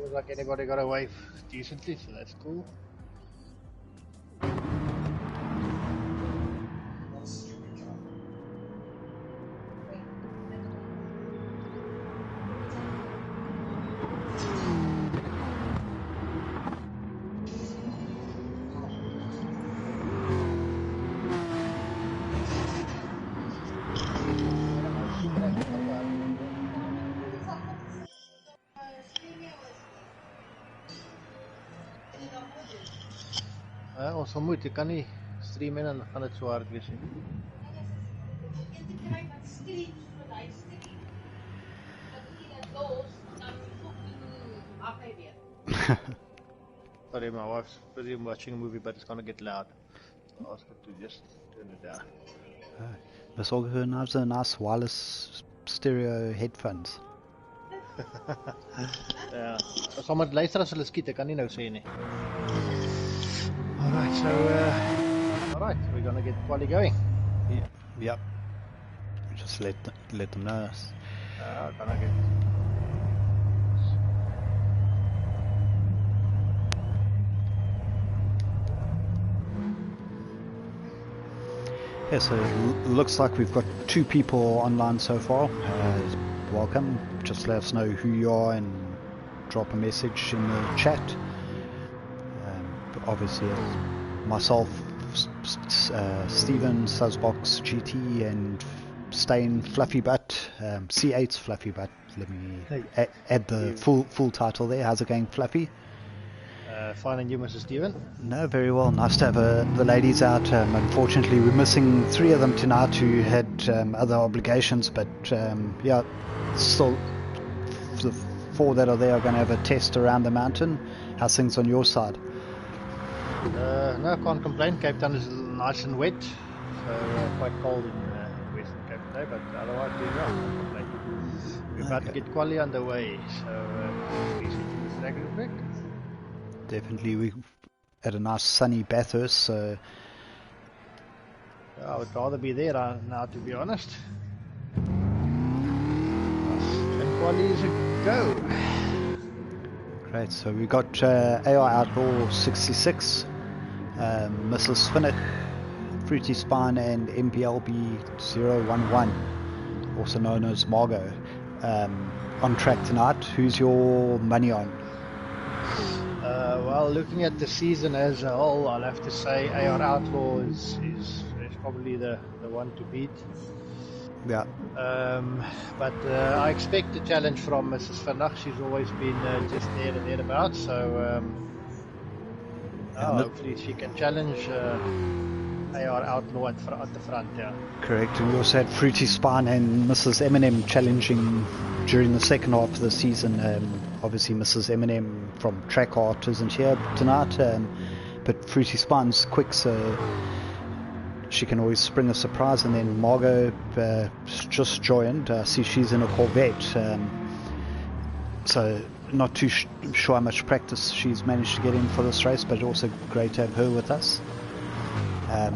Looks like anybody got away decently, so that's cool. Ons vermoed, jy kan nie stream en dan gaan dit so hard wees nie. Sorry, my wife's busy watching a movie, but it's gonna get loud. So I'll ask her to just turn it down. Besorge her nice wireless stereo headphones. Ja, as sommer luister as hulle skiet, ek kan nie nou sê nie. Alright, so alright, we're gonna get quali going. Yep. Just let them know. Gonna get. Yeah, so it looks like we've got 2 people online so far. Welcome. Just let us know who you are and drop a message in the chat. Obviously, myself, Steven, Suzzbox, GT, and Stain, Fluffy Butt, C8's Fluffy Butt. Let me add the full title there. How's it going, Fluffy? Fine, and you, Mr. Steven? No, very well. Nice to have the ladies out. Unfortunately, we're missing 3 of them tonight who had other obligations, but yeah, still the 4 that are there are going to have a test around the mountain. How's things on your side? No, can't complain. Cape Town is nice and wet, so quite cold in Western Cape today, but otherwise doing well. Can't complain. We're about to get quali underway, so easy to the track real quick. Definitely, we at a nice sunny Bathurst, so I would rather be there now, to be honest. And quali is a go. Great, so we got AR Outlaw 66, Mrs. Finnick, Fruity Spine, and MPLB 011, also known as Margot, on track tonight. Who's your money on? Well, looking at the season as a whole, I'll have to say AR Outlaw is probably the one to beat. Yeah. But I expect a challenge from Mrs. Fanatics. She's always been just there and thereabouts, so hopefully she can challenge AR Outlaw at the front, yeah. Correct, and we also had Fruity Spine and Mrs. Eminem challenging during the second half of the season. Obviously Mrs. Eminem from Track Art isn't here tonight, but Fruity Spine's quick, so she can always spring a surprise. And then Margot just joined. I see she's in a Corvette, so not too sure how much practice she's managed to get in for this race, but also great to have her with us. Yeah,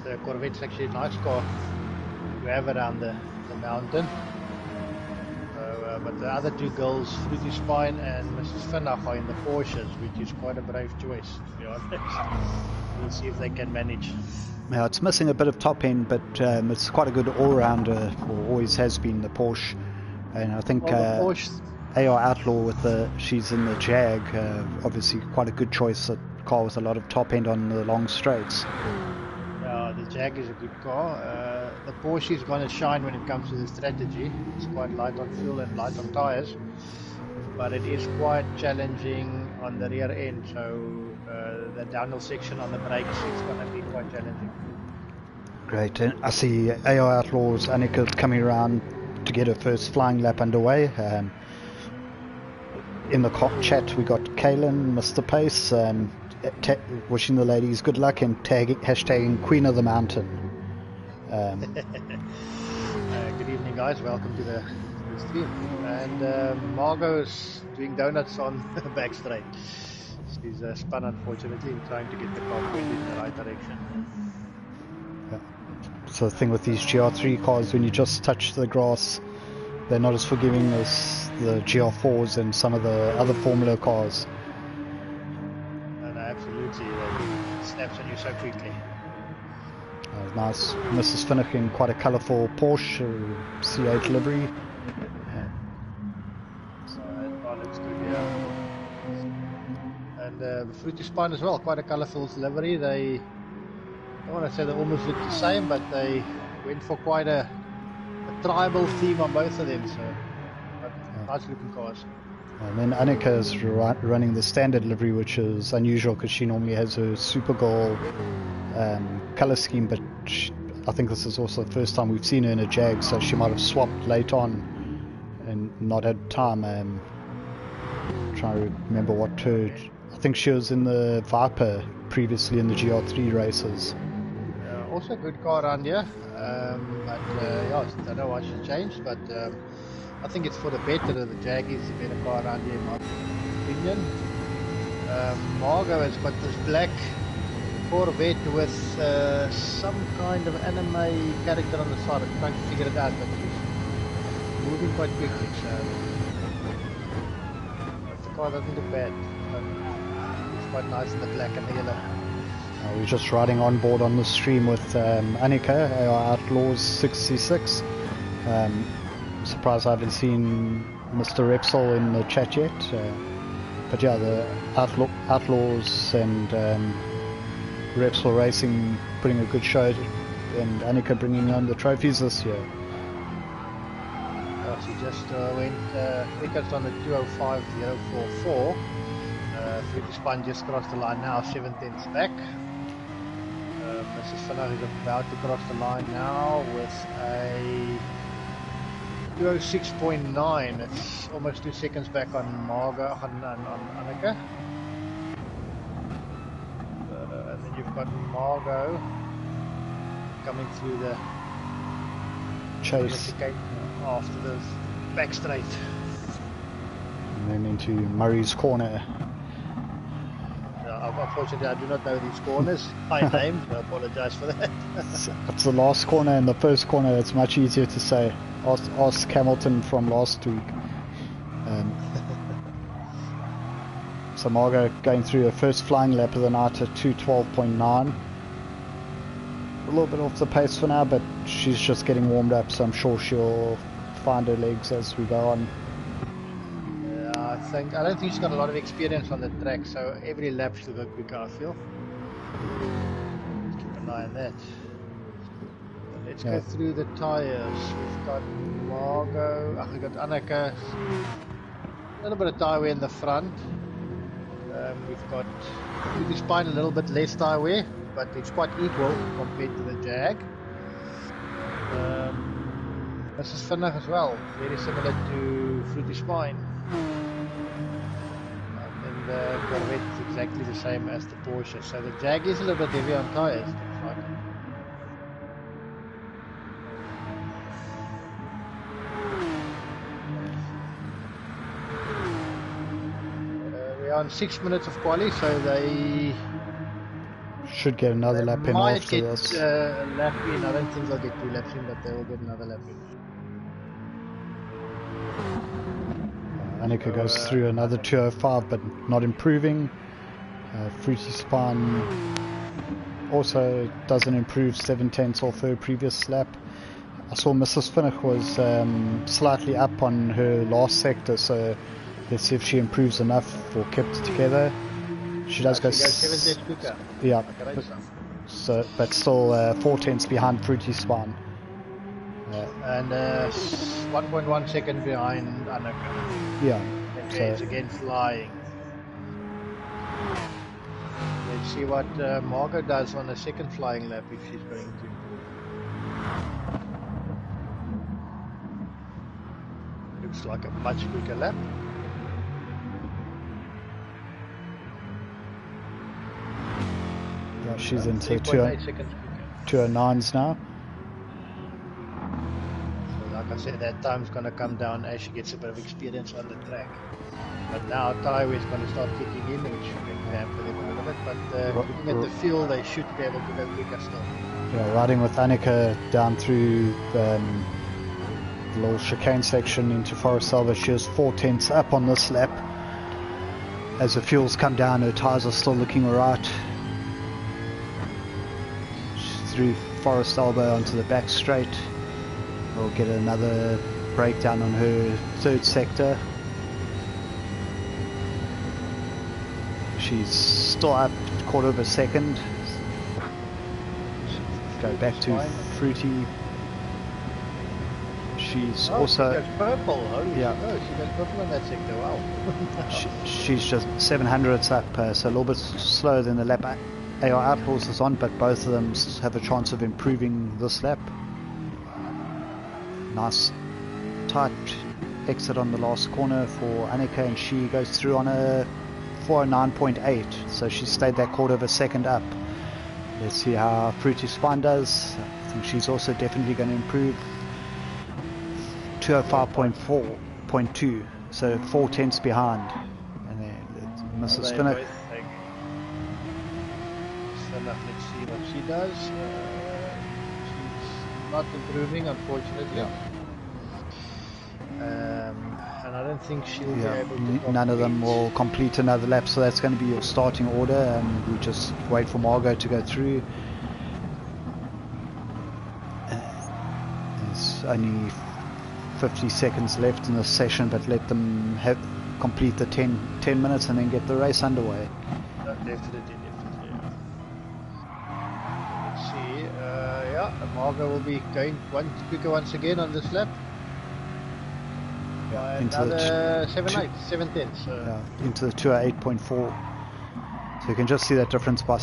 that Corvette's actually a nice car to have around the mountain. But the other 2 girls, Fruity Spine and Mrs. Finach, are in the Porsches, which is quite a brave choice, to be honest. We'll see if they can manage. Yeah, it's missing a bit of top end, but it's quite a good all-rounder, or always has been, the Porsche. And I think Porsche, AR Outlaw she's in the Jag, obviously quite a good choice, a car with a lot of top end on the long straights. Yeah, the Jag is a good car. The Porsche is going to shine when it comes to the strategy. It's quite light on fuel and light on tires, but it is quite challenging on the rear end, so the downhill section on the brakes is going to be quite challenging. Great, and I see AR Outlaws Annika coming around to get her first flying lap underway. In the chat we got Kaylin, Mr. Pace, wishing the ladies good luck and hashtagging Queen of the Mountain. Good evening, guys. Welcome to the stream. And Margot's doing donuts on the back straight. She's spun, unfortunately, trying to get the car pointed in the right direction. Yeah. So the thing with these GR3 cars, when you just touch the grass, they're not as forgiving as the GR4s and some of the other Formula cars. And absolutely, that snaps on you so quickly. Nice. Mrs. Finnick in quite a colourful Porsche C8 livery. So that looks good, yeah. And the Fruity Spine as well, quite a colourful livery. They, I don't want to say they almost look the same, but they went for quite a tribal theme on both of them. So, nice looking cars. And then Annika is running the standard livery, which is unusual because she normally has her Supergirl colour scheme, but I think this is also the first time we've seen her in a Jag, so she might have swapped late on and not had time. Trying to remember what her... I think she was in the Viper previously in the GR3 races. Also a good car around here, but yeah, I don't know why she changed, but I think it's for the better. The Jag is a better car around here in my opinion. Margot has got this black Corvette with some kind of anime character on the side. I'm trying to figure it out, but she's moving quite quickly, so the car doesn't look bad. It's quite nice in the black and the yellow. We're just riding on board on the stream with Annika, our Outlaws 66. Surprised I haven't seen Mr. Repsol in the chat yet. But yeah, the Outlaws and Repsol Racing putting a good show, and Annika bringing home the trophies this year. She just went quickest on the 2:05.044. Fruity Spine just crossed the line now, 7/10 back. Mrs. Finnick is about to cross the line now with a 2:06.9. It's almost 2 seconds back on Margot, on Annika. And then you've got Margot coming through the chase after the back straight. And then into Murray's corner. Unfortunately, I do not know these corners by name, so I apologize for that. It's the last corner and the first corner. It's much easier to say. Ask Hamilton from last week. So Margot going through her first flying lap of the night at 2:12.9. A little bit off the pace for now, but she's just getting warmed up, so I'm sure she'll find her legs as we go on. I don't think she's got a lot of experience on the track, so every lap she'll go quicker, I feel. Keep an eye on that. Let's go through the tyres. We've got Margot, we've got Annika, a little bit of tyre wear in the front. We've got Fruity Spine, a little bit less tyre wear, but it's quite equal compared to the Jag. Mrs. Finnick as well, very similar to Fruity Spine. And the Corvette is exactly the same as the Porsche, so the Jag is a little bit heavy on tyres, looks like. We're on 6 minutes of quali, so they should get another lap in after this. A lap in. I don't think they'll get 2 laps in, but they will get another lap in. Annika goes through another 2:05, but not improving. Fruity Spine also doesn't improve, 7/10 off her previous lap. I saw Mrs. Finnick was slightly up on her last sector, so let's see if she improves enough or kept it together. She does go 7/10 quicker. Yeah, but still 4/10 behind Fruity Spine. And 1.1 second behind Annika. Yeah. So it's again flying. Let's see what Margot does on the second flying lap, if she's going to improve. Looks like a much quicker lap. Yeah, she's into 2:09s now. Like I said, that time's going to come down as she gets a bit of experience on the track. But now tyre is going to start kicking in, which should make them for them a little bit. But looking at the field, they should be able to go quicker still. Yeah, riding with Annika down through the little chicane section into Forest Elbow. She was 4/10 up on this lap. As the fuels come down, her tyres are still looking alright. She's through Forest Elbow onto the back straight. We'll get another breakdown on her third sector. She's still up quarter of a second. Go back to Fruity. She's also... She goes purple. Holy yeah. She goes purple in that sector. Wow. She's just 700ths up, so a little bit slower than the lap AR Outlaws is on, but both of them have a chance of improving this lap. Nice tight exit on the last corner for Annika, and she goes through on a 409.8, so she stayed that quarter of a second up. Let's see how Fruity Spine does. I think she's also definitely going to improve. 205.4.2, so 4/10 behind. And then Mrs. Finnick. Let's see what she does. She's not improving, unfortunately. Yeah. And I don't think she'll be able to. None of them will complete another lap, so that's going to be your starting order, and we just wait for Margot to go through. There's only 50 seconds left in this session, but let them complete the 10 minutes and then get the race underway. Definitely. Let's see. Margot will be going quicker once again on this lap. By another 7/10. Into the 208.4. So you can just see that difference by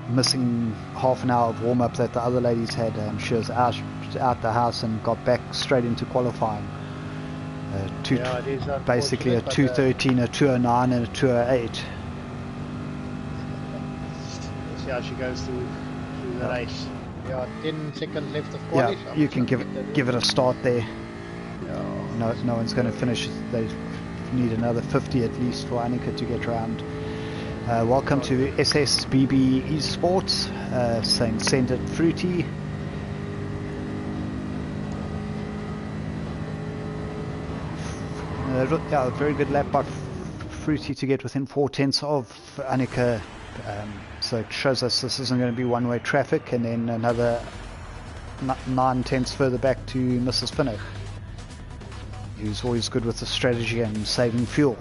missing half an hour of warm-up that the other ladies had. She was out the house and got back straight into qualifying. Basically a 2:13, a 2:09 and a 2:08. Let's see how she goes through the race. 10 seconds left of quali. Yeah, you can give it a start there. No one's going to finish. They need another 50 at least for Annika to get round. Welcome to SSBB Esports, saying send it Fruity. A very good lap by Fruity to get within 4/10 of Annika. So it shows us this isn't going to be one-way traffic, and then another 9/10 further back to Mrs. Finnick, who's always good with the strategy and saving fuel.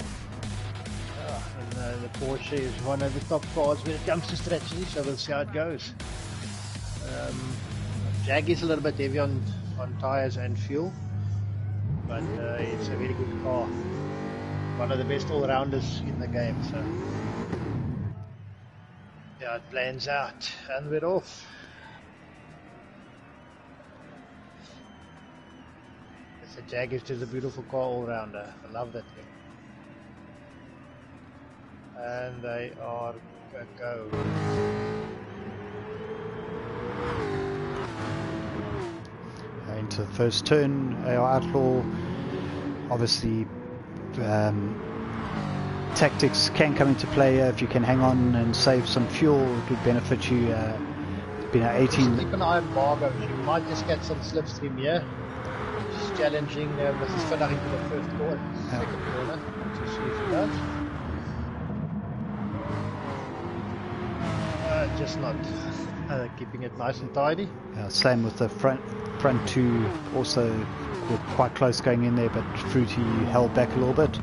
And the Porsche is one of the top cars when it comes to strategy, so we'll see how it goes. Jag is a little bit heavy on tyres and fuel, but it's a very good car. One of the best all-rounders in the game, so yeah, it plans out, and we're off. The Jag is just a beautiful car all-rounder. I love that thing. And they are go. Into the first turn, AR Outlaw. Obviously, tactics can come into play. If you can hang on and save some fuel, it would benefit you. Been at 18. Keep an eye on Margot. She might just get some slipstream here. She's challenging Mrs. Finnick into the first corner, second corner, to see if she does. Just not keeping it nice and tidy. Same with the front two, also were quite close going in there, but Fruity held back a little bit.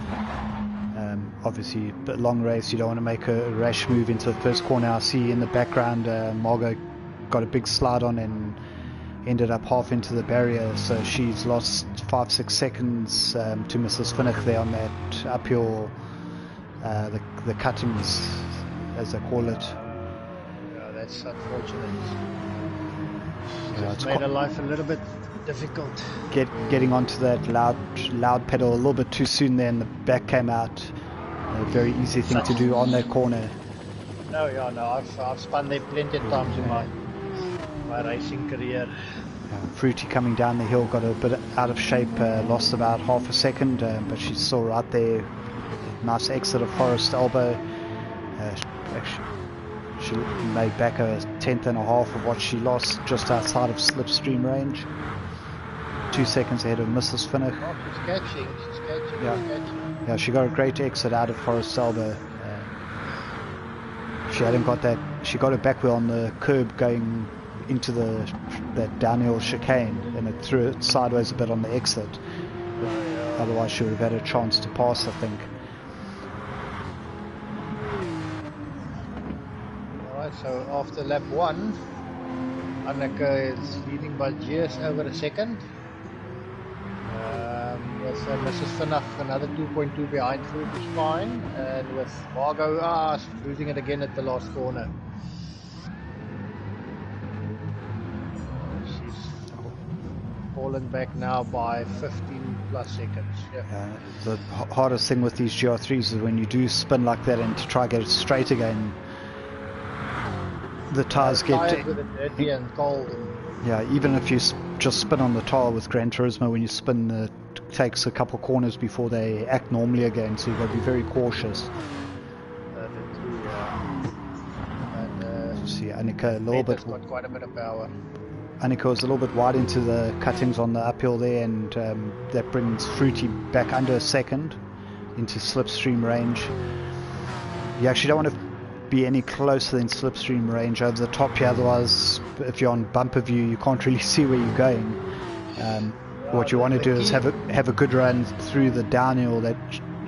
Obviously, a long race, you don't want to make a rash move into the first corner. I see in the background Margot got a big slide on and ended up half into the barrier, so she's lost 5-6 seconds to Mrs. Finnick there on that uphill, the cuttings as they call it. That's unfortunate. It's made her life a little bit difficult. Getting onto that loud pedal a little bit too soon there, and the back came out. A very easy thing to do on that corner. No, I've spun there plenty of times in my racing career. Fruity coming down the hill got a bit out of shape, lost about half a second, but she's still right there. Nice exit of Forest Elbow. She made back a 1/10 and a half of what she lost just outside of slipstream range. 2 seconds ahead of Mrs. Finnick. Oh, she's catching. Yeah. She's catching. Yeah, she got a great exit out of Forest Elbow. She hadn't got that. She got her back wheel on the curb going into that downhill chicane, and it threw it sideways a bit on the exit. Otherwise, she would have had a chance to pass, I think. Alright, so after lap 1, Anneke is leading by just over a second. With Mrs. Finnick another 2.2 behind Fruity Spine, and with Margot losing it again at the last corner. She's fallen back now by 15 plus seconds. Yeah. The hardest thing with these GR3s is when you do spin like that and to try to get it straight again, the tyres get with it dirty and cold. Yeah, even if you just spin on the tyre with Gran Turismo, when you spin, it takes a couple corners before they act normally again, so you've got to be very cautious. See, Anneke a little bit. Got quite a bit of power. Anneke was a little bit wide into the cuttings on the uphill there, and that brings Fruity back under a second into slipstream range. You actually don't want to be any closer than slipstream range over the top here, otherwise if you're on bumper view you can't really see where you're going. What you want to do is have a good run through the downhill that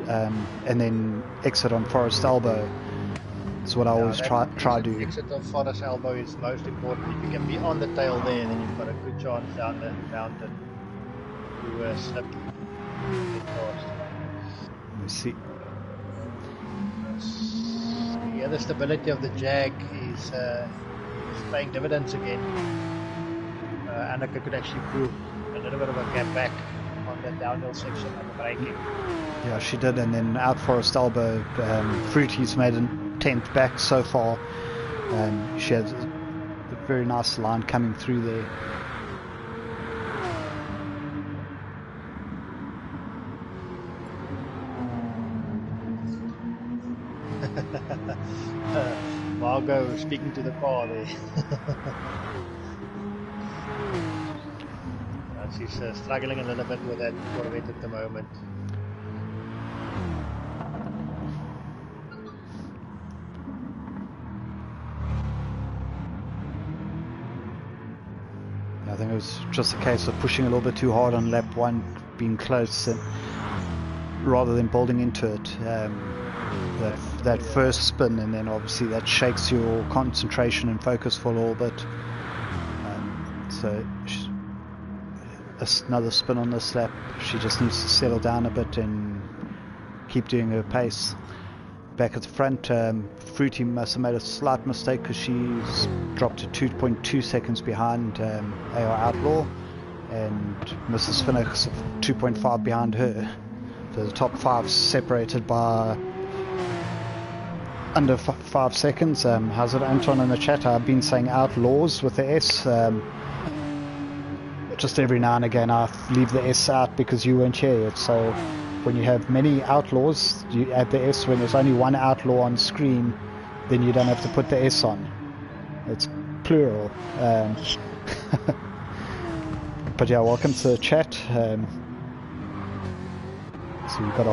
and then exit on Forest Elbow. That's what I always try to do. Exit on Forest Elbow is most important. If you can be on the tail there, then you've got a good chance down the mountain to slip fast. Let me see. Yeah, the stability of the Jag is paying dividends again. Anneke could actually prove a little bit of a gap back on the downhill section of the braking. Yeah, she did, and then out Forest Elbow, Fruity's made a 10th back so far. She has a very nice line coming through there. Margot speaking to the car there. She's struggling a little bit with that Corvette at the moment. I think it was just a case of pushing a little bit too hard on lap 1, being close, and rather than building into it. That first spin, and then obviously that shakes your concentration and focus for a little bit. So another spin on this lap. She just needs to settle down a bit and keep doing her pace. Back at the front, Fruity must have made a slight mistake because she's dropped to 2.2 seconds behind AR Outlaw, and Mrs. Finnick's 2.5 behind her. So the top 5 separated by under 5 seconds. How's it, Anton, in the chat? I've been saying Outlaws with the S. Just every now and again I leave the S out because you weren't here yet. So when you have many Outlaws, you add the S. When there's only one Outlaw on screen, then you don't have to put the S on. It's plural. But yeah, welcome to the chat. So we've got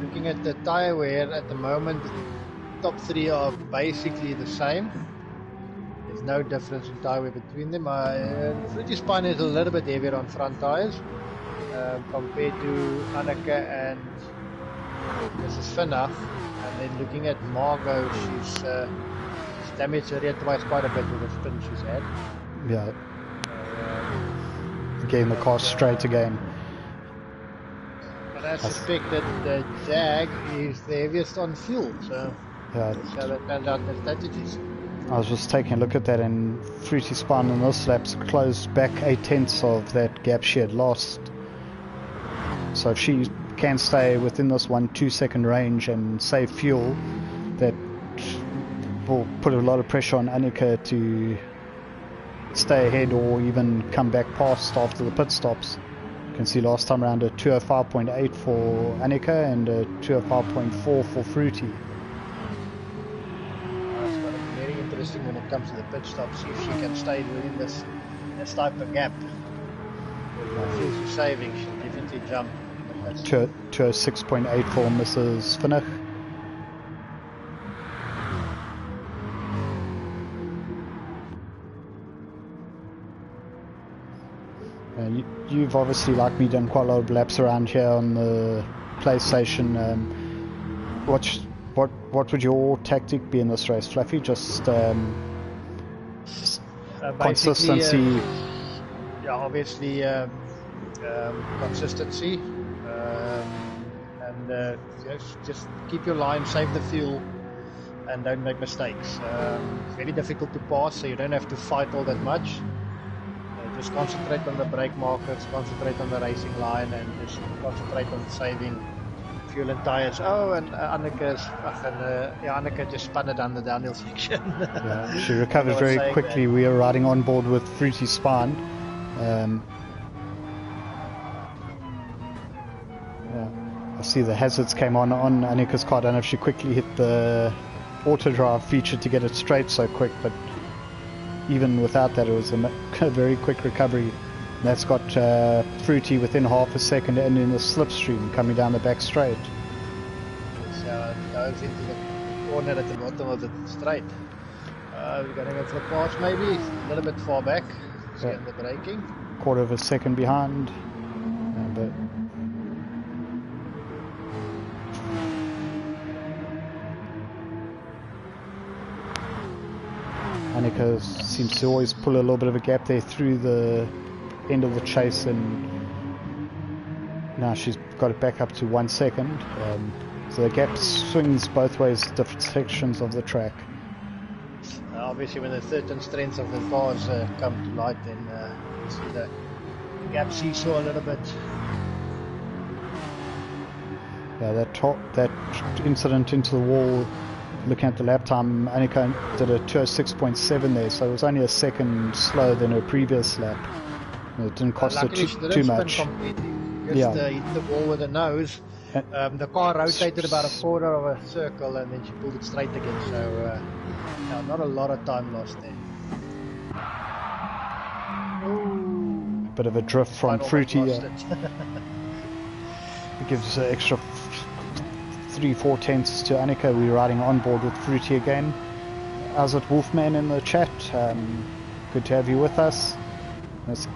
looking at the tyre wear at the moment, the top 3 are basically the same. There's no difference in tyre wear between them. Fruity Spine is a little bit heavier on front tyres compared to Anneke and Mrs. Finnick. And then looking at Margot, she's damaged her rear twice quite a bit with the spin she's had. Yeah. Getting the car straight again. But I suspect that the Jag is the heaviest on fuel, so let's see how that pans out in the strategies. I was just taking a look at that, and Fruity Spine in this lap's closed back 8/10 of that gap she had lost. So if she can stay within this 1-2 second range and save fuel, that will put a lot of pressure on Anneke to stay ahead or even come back past after the pit stops. You can see last time around a 205.8 for Anneke and a 205.4 for Fruity. It's going to be very interesting when it comes to the pit stop, see if she can stay within this type of gap. Feels you're saving, she'll definitely jump. 206.8 for Mrs. Finnick. And you've obviously, like me, done quite a lot of laps around here on the PlayStation. What would your tactic be in this race, Fluffy? Just consistency. Yeah, obviously consistency, and just keep your line, save the fuel, and don't make mistakes. It's very difficult to pass, so you don't have to fight all that much. Just concentrate on the brake markers, concentrate on the racing line, and just concentrate on saving fuel and tires. Oh, and Anneke just spun it on the downhill section. Yeah, she recovered very quickly. That. We are riding on board with Fruity Spine. I see the hazards came on Annike's car. I don't know if she quickly hit the auto drive feature to get it straight so quick, but even without that, it was a very quick recovery. And that's got Fruity within half a second and in the slipstream coming down the back straight. So it goes into the corner at the bottom of the straight. We're going to go for the pass maybe, a little bit far back, in the braking. Quarter of a second behind. But Anneke seems to always pull a little bit of a gap there through the end of the chase, and now she's got it back up to 1 second. So the gap swings both ways, different sections of the track. Obviously, when the certain strengths of the cars come to light, then you see the gap seesaw a little bit. Yeah, that incident into the wall. Looking at the lap time, Anneke did a 206.7 there, so it was only a second slower than her previous lap. It didn't cost her too much. Just hit the wall with the nose. The car rotated about a quarter of a circle, and then she pulled it straight again. So, not a lot of time lost there. Bit of a drift from Fruity. It gives extra 3-4 tenths to Anneke. We're riding on board with Fruity again. How's it, Wolfman, in the chat? Good to have you with us. It's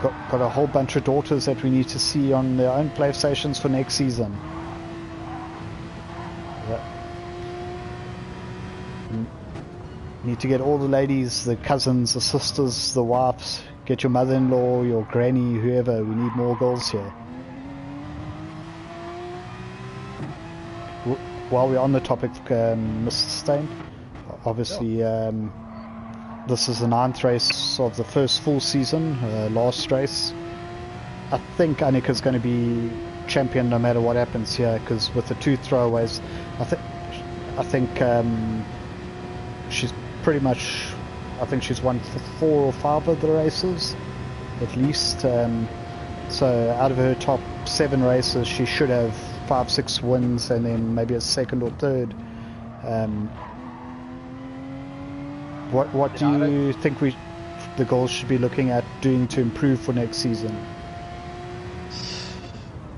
got a whole bunch of daughters that we need to see on their own PlayStations for next season. Need to get all the ladies, the cousins, the sisters, the wives. Get your mother-in-law, your granny, whoever. We need more girls here. While we're on the topic, Mr. Stain, obviously this is the 9th race of the first full season, last race. I think Annike's going to be champion no matter what happens here, because with the 2 throwaways, I think she's pretty much, I think she's won 4 or 5 of the races, at least. So out of her top 7 races, she should have 5-6 wins, and then maybe a 2nd or 3rd. What do you think the goals should be looking at doing to improve for next season?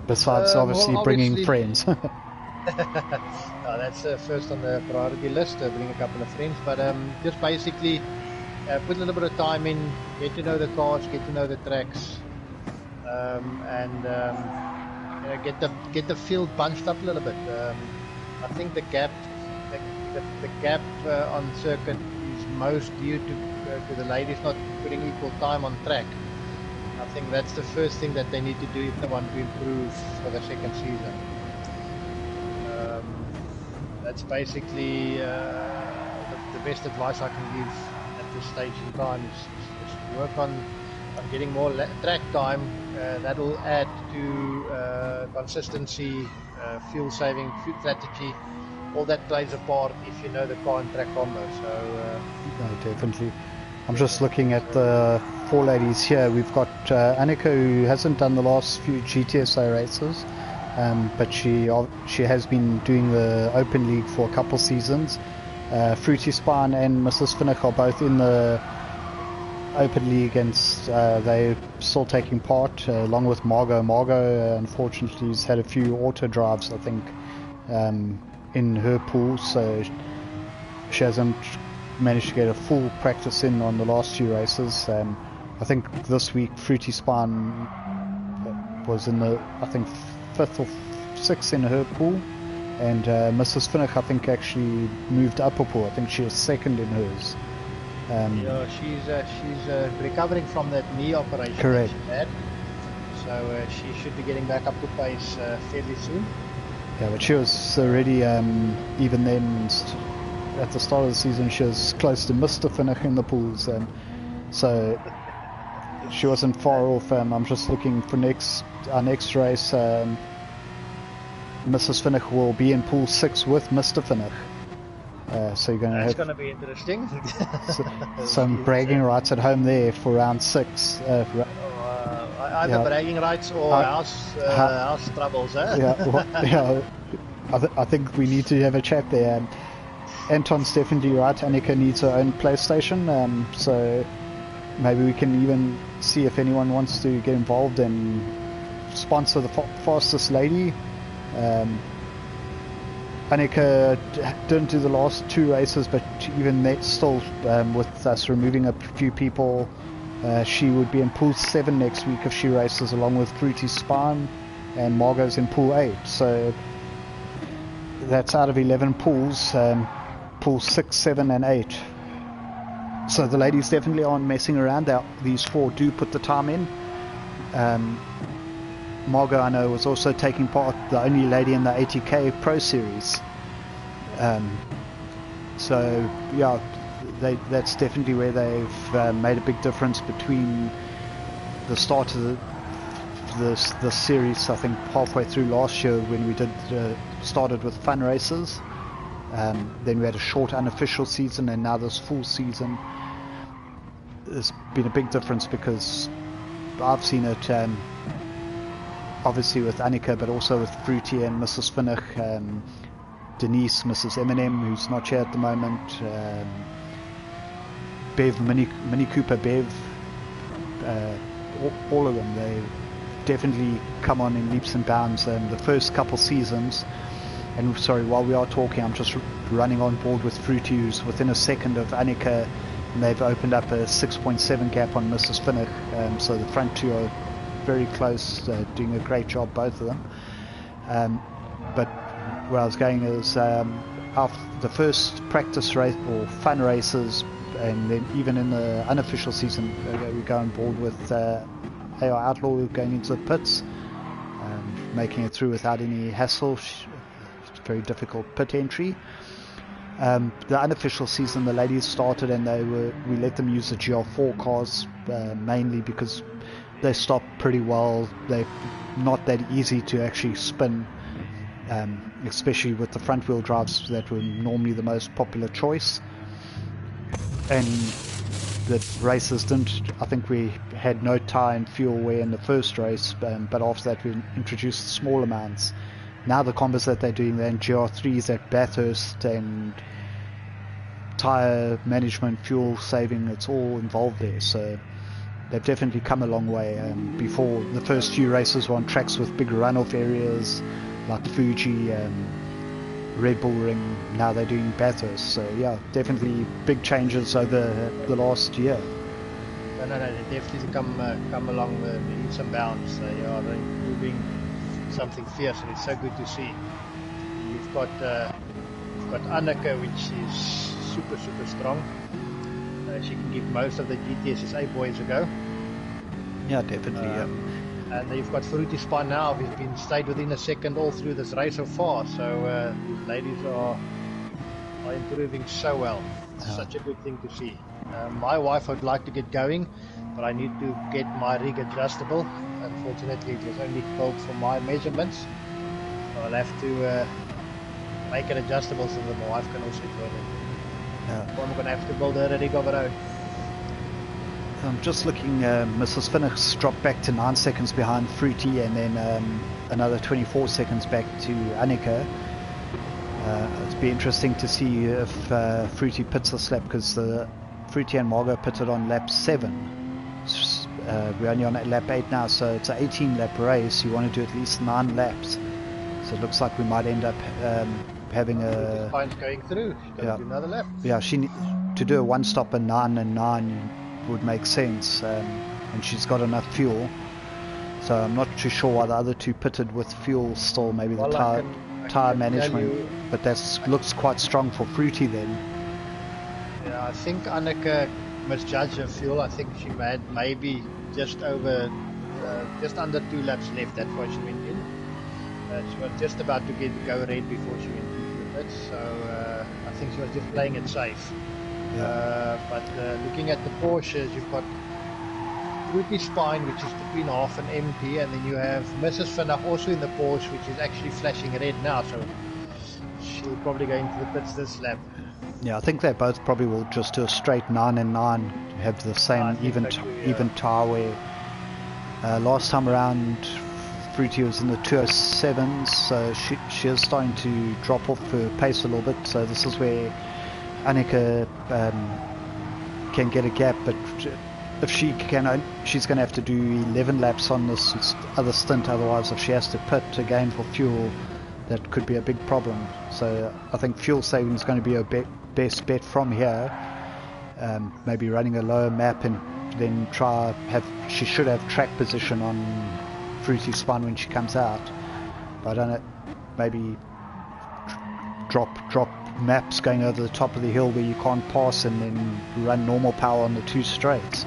Besides obviously bringing friends. No, that's first on the priority list, bring a couple of friends, but just basically put a little bit of time in, get to know the cars, get to know the tracks, and get the field bunched up a little bit. I think the gap on circuit is most due to the ladies not putting equal time on track. I think that's the first thing that they need to do if they want to improve for the 2nd season. That's basically the best advice I can give at this stage in time is work on getting more track time. That'll add to consistency, fuel saving, fuel strategy. All that plays a part if you know the car and track combo. So definitely. I'm just looking at the 4 ladies here. We've got Anneke, who hasn't done the last few GTSSA races, but she has been doing the Open League for a couple seasons. Fruity Spine and Mrs. Finnick are both in the openly against, they're still taking part along with Margot. Margot unfortunately has had a few auto drives, I think, in her pool, so she hasn't managed to get a full practice in on the last few races. I think this week Fruity Spine was in the, I think, 5th or 6th in her pool, and Mrs. Finnick, I think, actually moved up a pool. I think she was 2nd in hers. Yeah, she's recovering from that knee operation. Correct. That she had, so she should be getting back up to pace fairly soon. Yeah, but she was already, even then, at the start of the season, she was close to Mr. Finnick in the pools, so she wasn't far off. I'm just looking for our next race. Mrs. Finnick will be in pool 6 with Mr. Finnick. So you're going to have... It's going to be interesting. some bragging rights at home there for round 6. Either bragging rights or house troubles, eh? Yeah, I think we need to have a chat there. Anton's definitely right. Annika needs her own PlayStation, so maybe we can even see if anyone wants to get involved and sponsor the fastest lady. Annika didn't do the last 2 races, but even that still, with us removing a few people, she would be in pool 7 next week if she races along with Fruity Spine, and Margot's in pool 8. So that's out of 11 pools, pool 6, 7 and 8. So the ladies definitely aren't messing around. These 4 do put the time in. Margot, I know, was also taking part, the only lady in the 80k Pro Series. So yeah, that's definitely where they've made a big difference between the start of the series. I think halfway through last year when we started with fun races, then we had a short unofficial season, and now this full season. There's been a big difference because I've seen it, obviously with Annika, but also with Fruity and Mrs. Finnick, Denise, Mrs. Eminem, who's not here at the moment, Bev, Mini Cooper, Bev, all of them. They definitely come on in leaps and bounds. The first couple seasons, and sorry, while we are talking, I'm just running on board with Fruity, who's within a second of Annika, and they've opened up a 6.7 gap on Mrs. Finnick, so the front 2 are very close, doing a great job, both of them. But where I was going is, after the first practice race or fun races, and then even in the unofficial season, we go on board with AR Outlaw going into the pits, making it through without any hassle. It's a very difficult pit entry. The unofficial season, the ladies started, and we let them use the GR4 cars, mainly because they stop pretty well. They're not that easy to actually spin, especially with the front wheel drives that were normally the most popular choice. And the races didn't, I think we had no tire and fuel wear in the first race, but after that we introduced small amounts. Now the combos that they're doing, they're in GR3s at Bathurst, and tire management, fuel saving, it's all involved there. So they've definitely come a long way. Before, the first few races were on tracks with big runoff areas like Fuji, Red Bull Ring. Now they're doing Bathurst. So yeah, definitely big changes over the last year. No, they definitely come along leaps and bounds. They are improving something fierce, and it's so good to see. You've got Annika, which is super strong. She can give most of the GTSSA boys a go. Yeah, definitely. And you've got Fruity Spine now, who's been stayed within a second all through this race so far. So these ladies are improving so well. It's such a good thing to see. My wife would like to get going, but I need to get my rig adjustable. Unfortunately, it was only built for my measurements. So I'll have to make it adjustable so that my wife can also join it. Or I'm going to have to build her a rig of her own. I'm just looking, Mrs. Finnick's dropped back to 9 seconds behind Fruity, and then another 24 seconds back to Annika. It'll be interesting to see if Fruity pits the slap, because the Fruity and Margot pitted on lap 7. We're only on lap 8 now, so it's an 18 lap race. You want to do at least 9 laps. So it looks like we might end up having a... Spine's going through. She's going to do another lap. Yeah, to do a one-stopper 9 and 9 would make sense. And she's got enough fuel. So I'm not too sure why the other two pitted with fuel still. Maybe the tyre management. But that looks quite strong for Fruity then. Yeah, I think Anneke misjudged her fuel. I think she had maybe just under 2 laps left. That's why she went in. She was just about to go red before she went into the pits. So I think she was just playing it safe. Yeah. But looking at the Porsches, you've got Fruity Spine, which is between half and empty, and then you have Mrs. Fanatics also in the Porsche, which is actually flashing red now. So she'll probably go into the pits this lap. Yeah, I think they both probably will just do a straight 9 and 9, have the same even tyre wear. Last time around, Fruity was in the 207s, so she is starting to drop off her pace a little bit. So this is where Anneke can get a gap, but if she can, she's going to have to do 11 laps on this other stint. Otherwise, if she has to pit again for fuel, that could be a big problem. So I think fuel saving is going to be her best bet from here. Maybe running a lower map and then she should have track position on Fruity Spine when she comes out. But I don't know, maybe drop maps going over the top of the hill where you can't pass and then run normal power on the 2 straights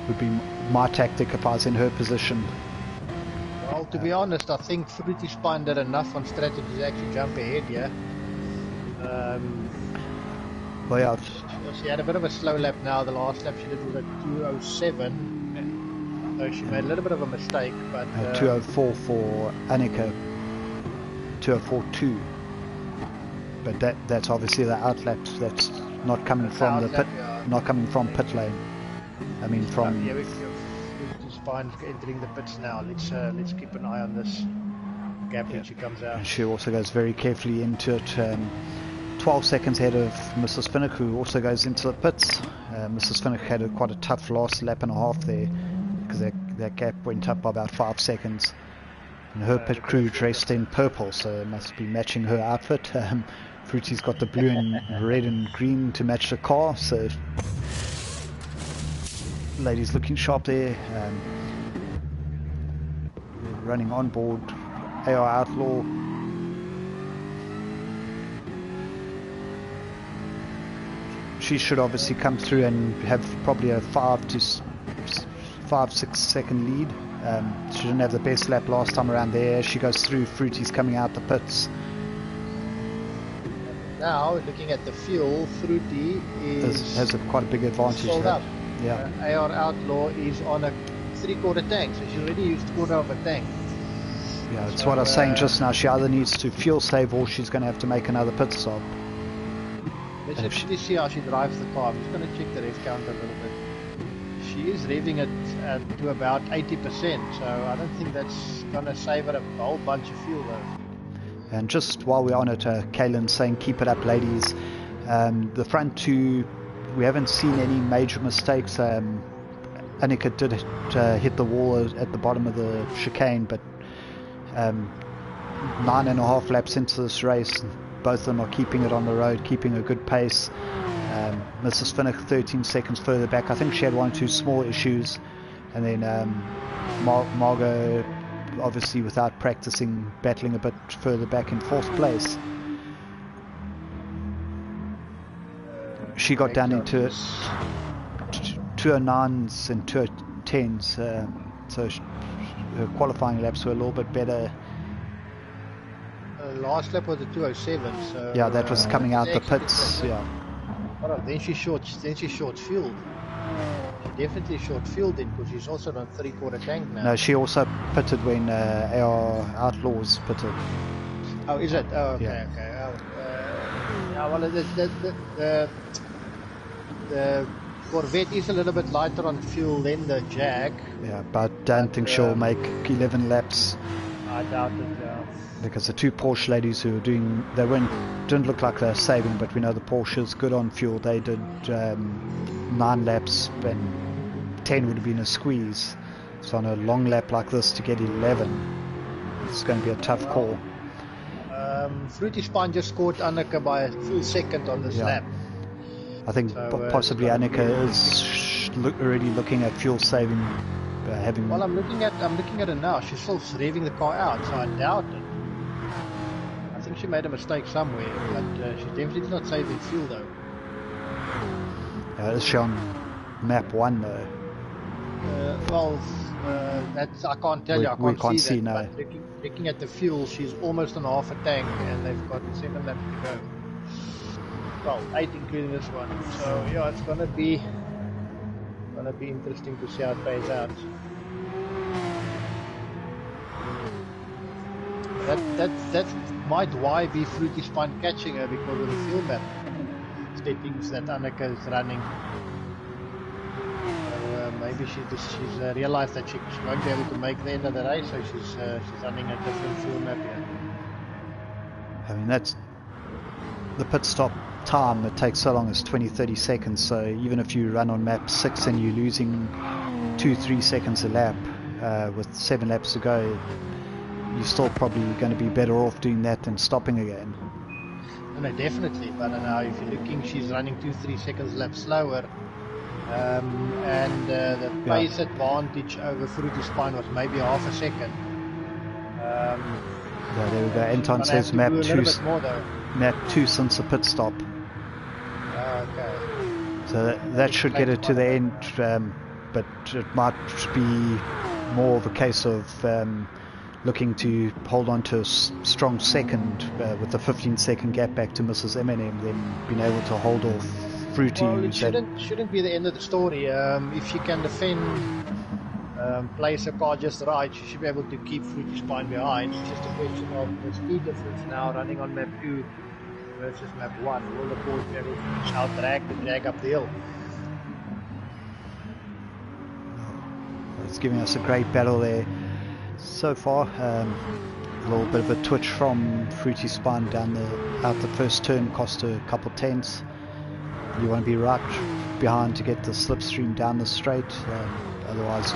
would be my tactic if I was in her position. Well, to be honest, I think Fruity Spine did enough on strategy to actually jump ahead, yeah. Well, yeah. She had a bit of a slow lap now. The last lap she did was a 207. So she made a little bit of a mistake, but 204 for Anneke, 204.2. But that's obviously the outlap. That's not coming from the pit, not coming from pit lane. I mean from. Yeah, Spine's entering the pits now. Let's keep an eye on this gap when she comes out. And she also goes very carefully into it. 12 seconds ahead of Mrs. Finnick, who also goes into the pits. Mrs. Finnick had quite a tough last lap and a half there because that gap went up by about 5 seconds. And her pit crew dressed in purple, so it must be matching her outfit. Fruity's got the blue and red and green to match the car, so Ladies looking sharp there. Running on board AR Outlaw. She should obviously come through and have probably a 5-6 second lead. She didn't have the best lap last time around there. She goes through. Fruity's coming out the pits. Now, looking at the fuel, Fruity has quite a big advantage. Sold up. Yeah. AR Outlaw is on a 3/4 tank, so she already used quarter of a tank. Yeah, that's what I was saying just now. She either needs to fuel save or she's going to have to make another pit stop. Let's see how she drives the car. I'm just going to check the rev count a little bit. She is revving it to about 80%, so I don't think that's going to save her a whole bunch of fuel though. And just while we're on it, Kaylin's saying keep it up, ladies. The front two, we haven't seen any major mistakes. Anneke did hit the wall at the bottom of the chicane, but 9.5 laps into this race, both of them are keeping it on the road, keeping a good pace. Mrs. Finnick 13 seconds further back. I think she had 1 or 2 small issues, and then Margot, obviously without practicing, battling a bit further back in 4th place. She got down into 209s and 210s, so her qualifying laps were a little bit better. Last lap was a 207, so yeah, that was coming out the pits. Yeah. Oh, then she short fueled. She definitely short fueled then, because she's also on 3/4 tank now. No, she also pitted when AR Outlaws pitted. Oh, is it? Oh, okay, yeah. Okay. Yeah, well, the Corvette is a little bit lighter on fuel than the Jag. Yeah, but don't think she'll make 11 laps. I doubt it. Because the two Porsche ladies who were doing, didn't look like they were saving, but we know the Porsche's good on fuel. They did 9 laps and 10 would have been a squeeze. So on a long lap like this to get 11, it's going to be a tough call. Fruity Spine just scored Anneke by a full second on this lap. I think so, possibly Anneke is already looking at fuel saving. Well, I'm looking at her now. She's still revving the car out, so I doubt it. I think she made a mistake somewhere, but she's definitely not saving fuel though. Is she on map 1 though? That's I can't tell you. I can't see that. No. But looking at the fuel, she's almost on half a tank, and they've got 7 laps to go. Well, 8 including this one. So yeah, it's gonna be interesting to see how it plays out. That might why be Fruity Spine catching her, because of the fuel map settings that Anneke is running. Maybe she's realized that she won't be able to make the end of the race, so she's running a different fuel map here. I mean, that's the pit stop time. It takes so long as 20-30 seconds, so even if you run on map 6 and you're losing 2-3 seconds a lap with 7 laps to go, you're still probably going to be better off doing that than stopping again. No, definitely. But now if you're looking, she's running 2-3 seconds a lap slower. And the pace advantage over Fruity Spine was maybe half a second. Yeah, there we go. Anton says map 2 since the pit stop. Okay. So that should get it to the end, but it might be more of a case of looking to hold on to a strong second with a 15-second gap back to Mrs. M&M, then being able to hold off Fruity. Well, it shouldn't be the end of the story. If she can defend, place her car just right, she should be able to keep Fruity Spine behind. It's just a question of the speed difference now, running on map 2 versus map 1. Will the Porsche be able to out-drag the drag up the hill? It's giving us a great battle there so far. A little bit of a twitch from Fruity Spine out the first turn, cost her a couple tenths. You want to be right behind to get the slipstream down the straight. Otherwise,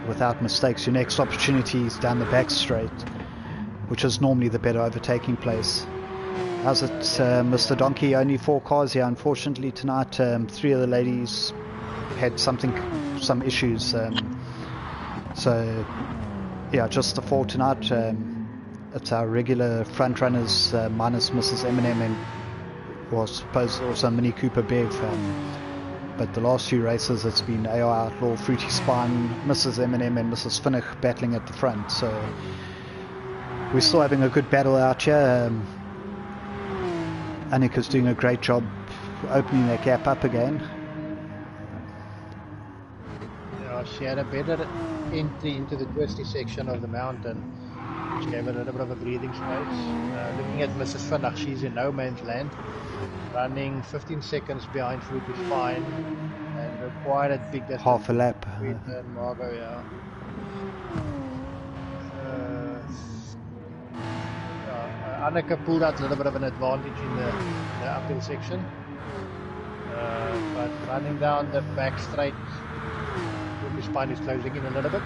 without mistakes, your next opportunity is down the back straight, which is normally the better overtaking place. How's it, Mr. Donkey? Only 4 cars here, unfortunately, tonight. 3 of the ladies had some issues. So, yeah, just the 4 tonight. It's our regular front runners minus Mrs. M&M and was supposed also Mini Cooper Bev, but the last few races it's been AR Outlaw, Fruity Spine, Mrs. M&M and Mrs. Finnick battling at the front. So we're still having a good battle out here. Annike's doing a great job opening that gap up again. Yeah, she had a better entry into the twisty section of the mountain, which gave her a little bit of a breathing space. Looking at Mrs. Finnick, she's in no man's land, running 15 seconds behind Fruity Spine and quite a big distance. Half a lap. And Margot, yeah. Anneke pulled out a little bit of an advantage in the uphill section, but running down the back straight, Fruity Spine is closing in a little bit.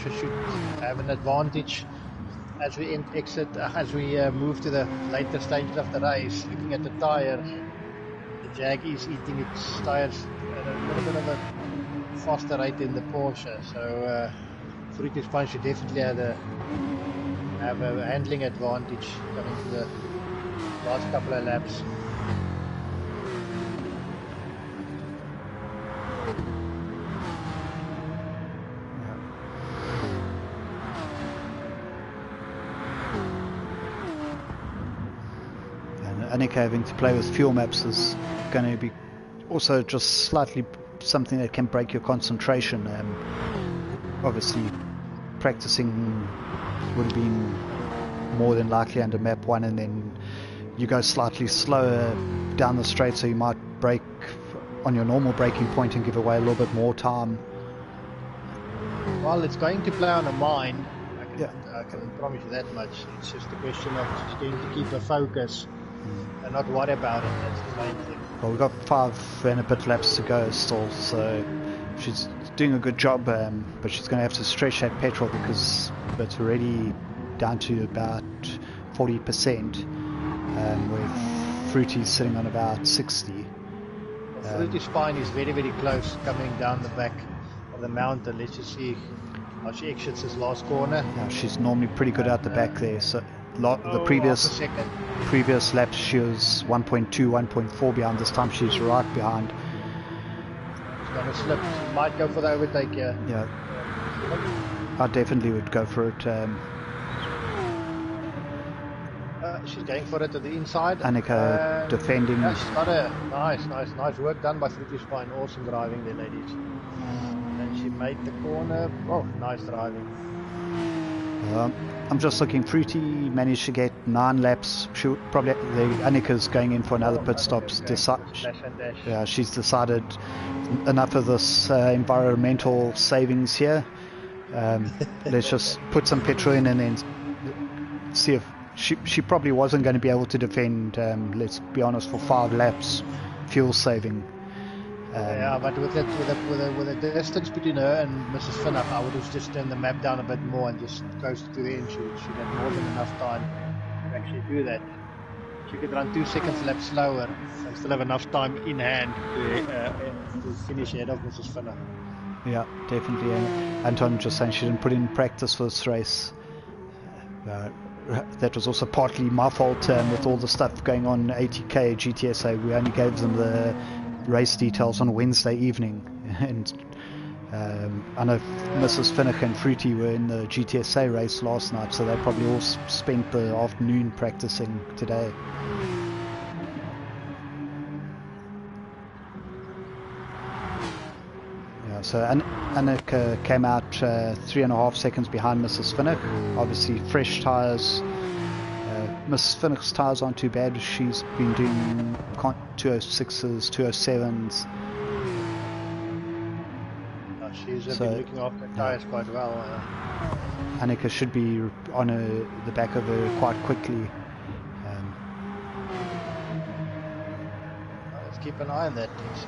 Should have an advantage as we move to the later stages of the race. Looking at the tyre, the Jag is eating its tyres at a little bit of a faster rate in the Porsche, so Fruity Spine should definitely have a handling advantage coming to the last couple of laps. Anneke having to play with fuel maps is going to be also just slightly something that can break your concentration. Obviously practicing would have been more than likely under map 1, and then you go slightly slower down the straight, so you might brake on your normal braking point and give away a little bit more time. Well, it's going to play on a mind. I can promise you that much. It's just a question of just going to keep a focus and not worry about it. That's the main thing. Well, we've got 5 and a bit laps to go still, so she's doing a good job, but she's going to have to stretch that petrol because it's already down to about 40%, where Fruity's sitting on about 60. Fruity's spine is very, very close coming down the back of the mountain. Let's just see how she exits this last corner. Yeah, she's normally pretty good out the back there. So the previous laps she was 1.2, 1.4 behind. This time she's right behind. She's going to slip. She might go for the overtake here. Yeah, I definitely would go for it. She's going for it to the inside. Annika defending. Yeah, she's got a nice work done by Fruity's spine. Awesome driving there, ladies. And she made the corner. Oh, nice driving. I'm just looking. Fruity managed to get 9 laps. She probably Annika's going in for another pit stop. Yeah, she's decided enough of this environmental savings here. Let's just put some petrol in and then see if she probably wasn't going to be able to defend. Let's be honest, for 5 laps, fuel saving. Yeah, but with the distance between her and Mrs. Finnock, I would have just turned the map down a bit more and just close to the end. She'd have more than enough time to actually do that. She could run 2 seconds lap slower and still have enough time in hand to finish ahead of Mrs. Finnock. Yeah, definitely. Anton just saying she didn't put in practice for this race. That was also partly my fault with all the stuff going on 80k GTSSA. We only gave them the race details on Wednesday evening, and I know Mrs. Finnock and Fruity were in the GTSSA race last night, so they probably all spent the afternoon practicing today. Yeah, so Annika came out 3.5 seconds behind Mrs. Finnock. Obviously fresh tyres. Mrs. Finnock's tyres aren't too bad. She's been doing 206s, 207s. She's been looking after her tyres quite well. Annika should be on the back of her quite quickly. Let's keep an eye on that. It's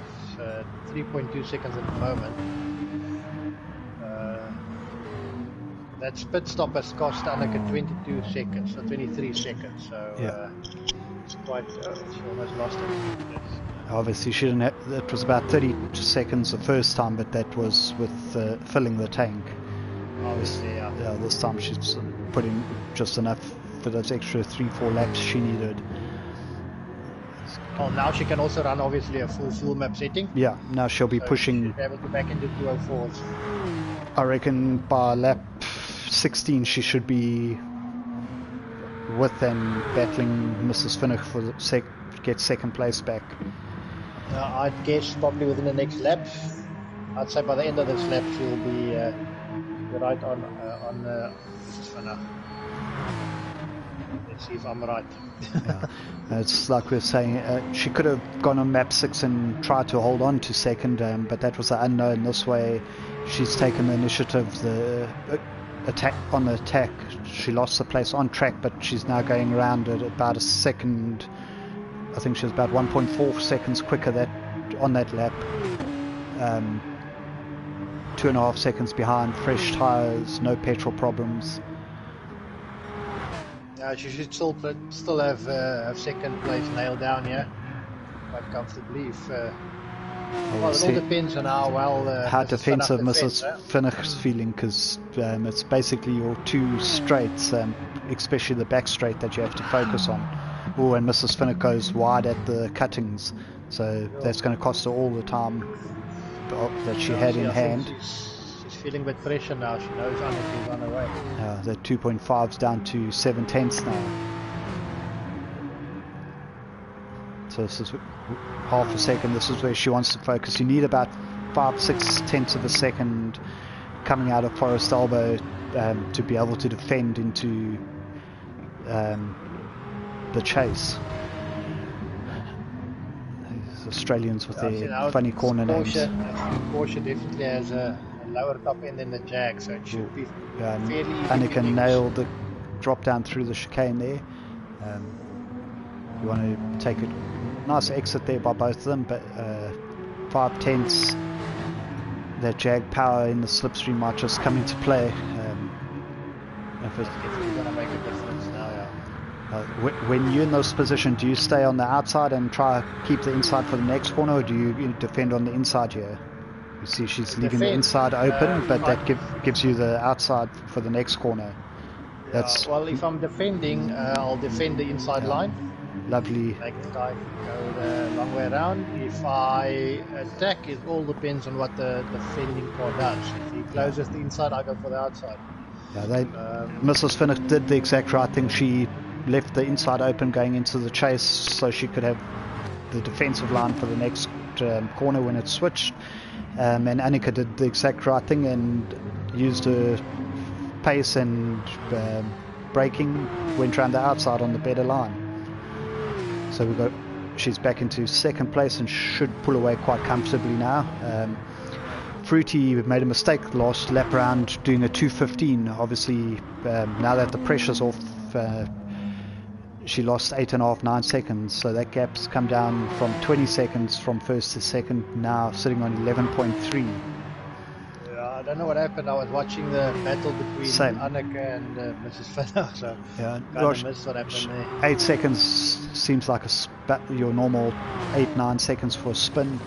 3.2 seconds at the moment. That pit stop has cost Annika 22 seconds, or 23 seconds, so it's quite, she almost lost it. Yes. Obviously she didn't have, it was about 30 seconds the first time, but that was with filling the tank. Obviously, yeah. This time she's put in just enough for those extra 3-4 laps she needed. Oh, now she can also run obviously a full map setting. Yeah, now she'll be pushing. She'll be able to back into 204s. I reckon by lap 16 she should be with and battling Mrs. Finnock for get second place back. I'd guess probably within the next lap. I'd say by the end of this lap she'll be right on Mrs. Finnock. Let's see if I'm right. Yeah. It's like we were saying, she could have gone on map 6 and tried to hold on to second, but that was the unknown. This way she's taken the initiative, the attack. She lost the place on track, but she's now going around at about a second. I think she was about 1.4 seconds quicker on that lap. 2.5 seconds behind, fresh tyres, no petrol problems. She should still have second place nailed down here quite comfortably. Well, it all depends on how well how defensive Mrs. Finnock's feeling, because it's basically your 2 straights, especially the back straight, that you have to focus on. Oh, and Mrs. Finnock goes wide at the cuttings, so that's going to cost her all the time that she had in hand. She's feeling a bit pressure now. She knows Annika's on her way. The 2.5's down to 7/10 now. So this is half a second. This is where she wants to focus. You need about 5-6 tenths of a second coming out of Forest Elbow to be able to defend into the chase. These Australians with their funny corner names. Porsche definitely has a lower top end than the Jag, so it should be fairly easy. Annika nailed the drop down through the chicane there. You want to take a nice exit there by both of them, but 5/10 that Jag power in the slipstream might just come into play. If it's definitely going to make a difference now, yeah. When you're in this position, do you stay on the outside and try keep the inside for the next corner, or do you defend on the inside here? You see she's leaving the inside open, but that gives you the outside for the next corner. That's well, if I'm defending, I'll defend the inside line. Lovely. Make the guy go the long way around. If I attack, it all depends on what the defending car does. If he closes the inside, I go for the outside. Yeah, Mrs. Finnick did the exact right thing. She left the inside open going into the chase so she could have the defensive line for the next corner when it switched. And Annika did the exact right thing and used her pace and braking, went around the outside on the better line. So she's back into second place and should pull away quite comfortably now. Fruity made a mistake last lap round doing a 2:15. Obviously, now that the pressure's off, she lost 8.5-9 seconds. So that gap's come down from 20 seconds from first to second, now sitting on 11.3. I don't know what happened. I was watching the battle between Annika and Mrs. Finnick, so kind of missed what happened there. 8 seconds seems like your normal 8-9 seconds for a spin.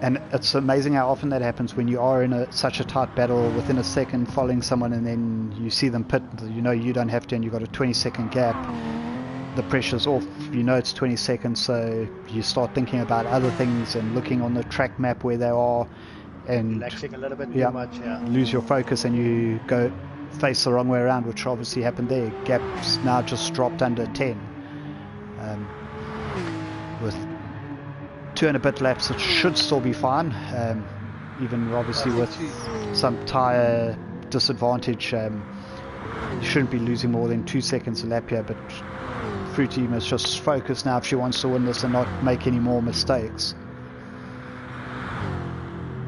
And it's amazing how often that happens when you are in such a tight battle within a second following someone, and then you see them pit. You know you don't have to, and you've got a 20-second gap. The pressure's off. You know it's 20 seconds, so you start thinking about other things and looking on the track map where they are, and relaxing a little bit too much. Yeah. Lose your focus and you go face the wrong way around, which obviously happened there. Gap's now just dropped under 10. With 2 and a bit laps, it should still be fine, even obviously with some tyre disadvantage. You shouldn't be losing more than 2 seconds a lap here, but Fruity must just focus now if she wants to win this and not make any more mistakes.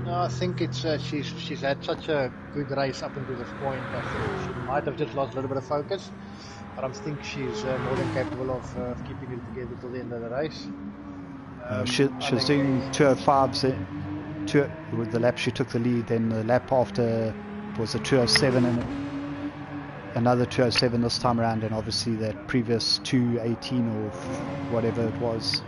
No, I think it's she's had such a good race up until this point. I think she might have just lost a little bit of focus, but I think she's more than capable of keeping it together till the end of the race. She's doing 2:05s with the lap she took the lead, then the lap after was a 2:07 and another 2:07 this time around, and obviously that previous 2:18 or whatever it was.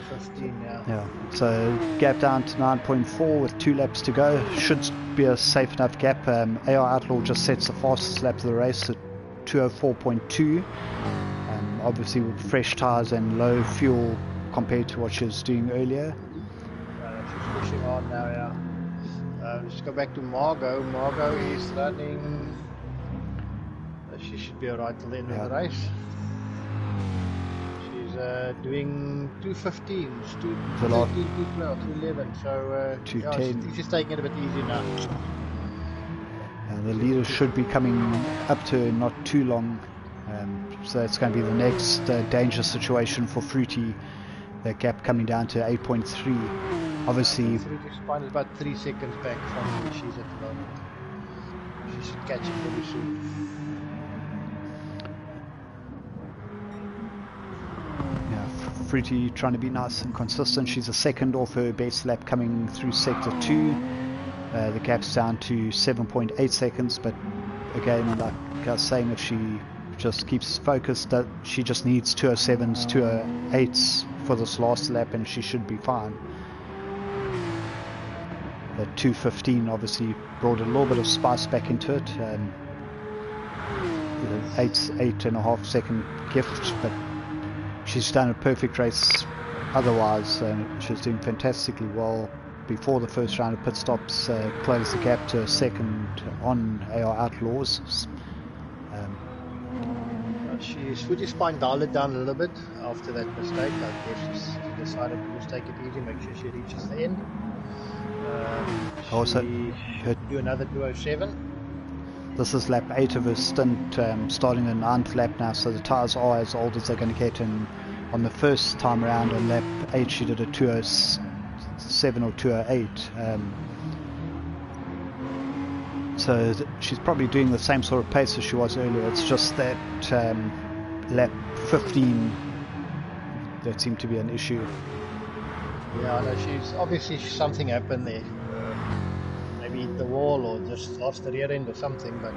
15, yeah. So gap down to 9.4 with 2 laps to go. Should be a safe enough gap. AR Outlaw just sets the fastest lap of the race at 2:04.2. Obviously with fresh tyres and low fuel compared to what she was doing earlier. She's pushing on now, yeah. Let's go back to Margot. Margot is running. She should be alright till the end of the race. She's doing 2:15s, 2:12, 2:11. So 2:10. I think she's taking it a bit easy now. The leader should be coming up to her not too long. So it's going to be the next dangerous situation for Fruity. That gap coming down to 8.3. Obviously, Fruity's spine is about 3 seconds back from where she's at the moment. She should catch it pretty soon. Fruity trying to be nice and consistent. She's a second off her best lap coming through sector 2. The gap's down to 7.8 seconds, but again, like I was saying, if she just keeps focused, she just needs 2:07s, 2:08s for this last lap and she should be fine. The 2:15 obviously brought a little bit of spice back into it. 8.5 second gift, but she's done a perfect race otherwise. She's doing fantastically well. Before the first round of pit stops, closed the gap to a second on AR Outlaws. She's put his spine dialed it down a little bit after that mistake. I guess she decided to just take it easy, make sure she reaches the end. Also, she do another 207. This is lap 8 of her stint, starting the 9th lap now, so the tyres are as old as they're going to get. And on the first time around on lap 8 she did a 207 or 208. So she's probably doing the same sort of pace as she was earlier. It's just that lap 15 that seemed to be an issue. Yeah, no, obviously something happened there. Maybe hit the wall or just lost the rear end or something, but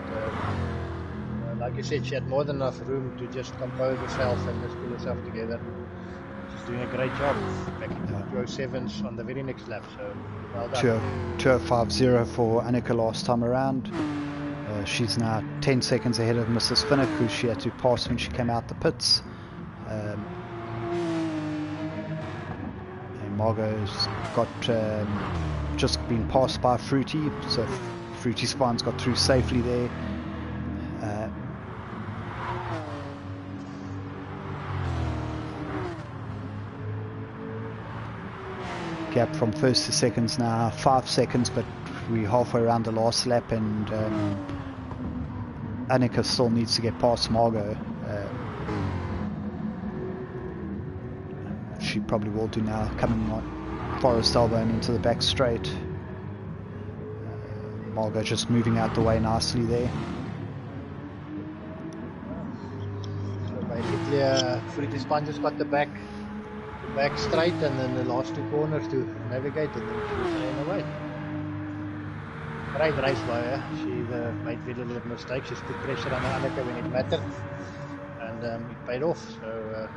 like you said, she had more than enough room to just compose herself and just pull herself together. She's doing a great job, back into the 207s on the very next lap, so well done. 205.0 for Annika last time around. She's now 10 seconds ahead of Mrs. Finnick, who she had to pass when she came out the pits. And Margot's got just been passed by Fruity, so Fruity Spine's got through safely there. Gap from first to seconds now 5 seconds, but we're halfway around the last lap, and Annika still needs to get past Margot. She probably will do now, coming on Forest Elbow and into the back straight. Margot just moving out the way nicely there. So basically, Fruity Spine just got the back straight, and then the last two corners to navigate, and then she ran away. Great race by her. She made very little mistakes. She's put pressure on Annika when it mattered, and it paid off. So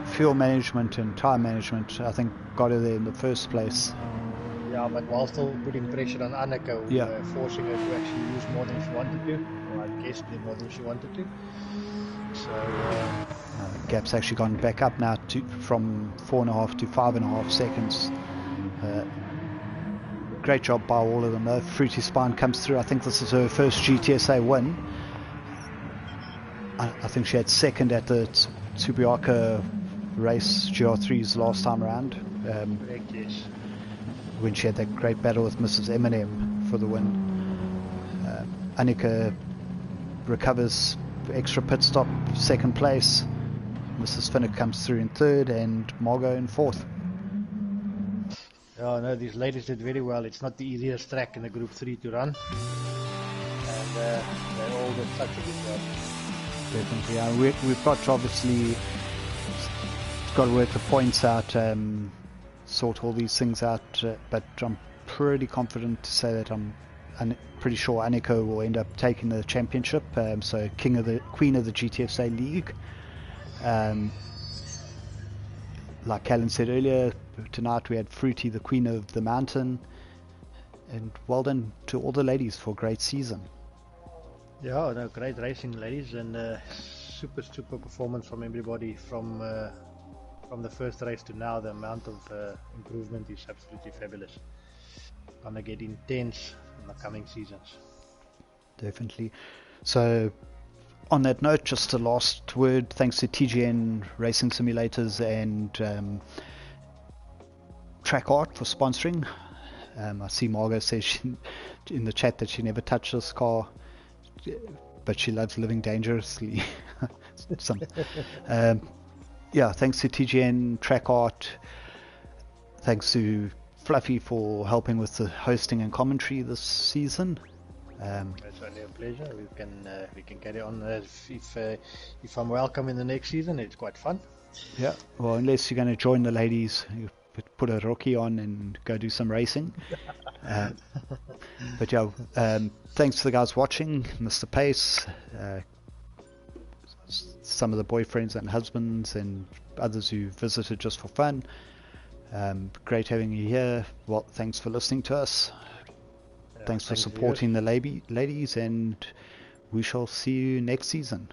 fuel management and tyre management, I think, got her there in the first place. Yeah, but while still putting pressure on Annika, forcing her to actually use more than she wanted to, or I guess more than she wanted to. So gap's actually gone back up now from 4.5 to 5.5 seconds. Great job by all of them though. Fruity Spine comes through. I think this is her first GTSA win. I think she had second at the Tsubiaka race GR3s last time around. Correct, yes. When she had that great battle with Mrs. Eminem for the win. Annika recovers extra pit stop, second place. Mrs. Finnick comes through in third, and Margot in fourth. Yeah, no, these ladies did very well. It's not the easiest track in the Group 3 to run, and they all did such a good job. Definitely, yeah. We've got to obviously got to work the points out, sort all these things out, but I'm pretty confident to say that I'm pretty sure Annika will end up taking the championship, so queen of the GTSA league. Like Callan said earlier, tonight we had Fruity, the queen of the mountain, and well done to all the ladies for a great season. Yeah, no, great racing, ladies, and super performance from everybody from the first race to now. The amount of improvement is absolutely fabulous. Gonna get intense in the coming seasons. Definitely. So on that note, just a last word. Thanks to TGN Racing Simulators and Track Art for sponsoring. I see Margot says in the chat that she never touched this car, but she loves living dangerously. Yeah, thanks to TGN, Track Art. Thanks to Fluffy for helping with the hosting and commentary this season. It's only a pleasure. We can carry on if I'm welcome in the next season. It's quite fun. Yeah, well, unless you're going to join the ladies, you put a rookie on and go do some racing. But yeah, thanks to the guys watching, Mr. Pace, some of the boyfriends and husbands and others who visited just for fun. Great having you here. Well, thanks for listening to us. Thanks for supporting the ladies, and we shall see you next season.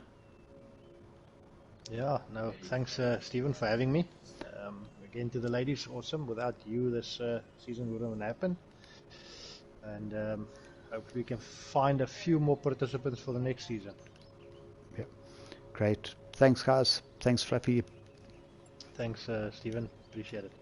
Yeah, no, thanks Stephen for having me. Again to the ladies, awesome. Without you this season wouldn't happen, and hopefully we can find a few more participants for the next season. Yeah, great. Thanks guys. Thanks Fluffy. Thanks Stephen, appreciate it.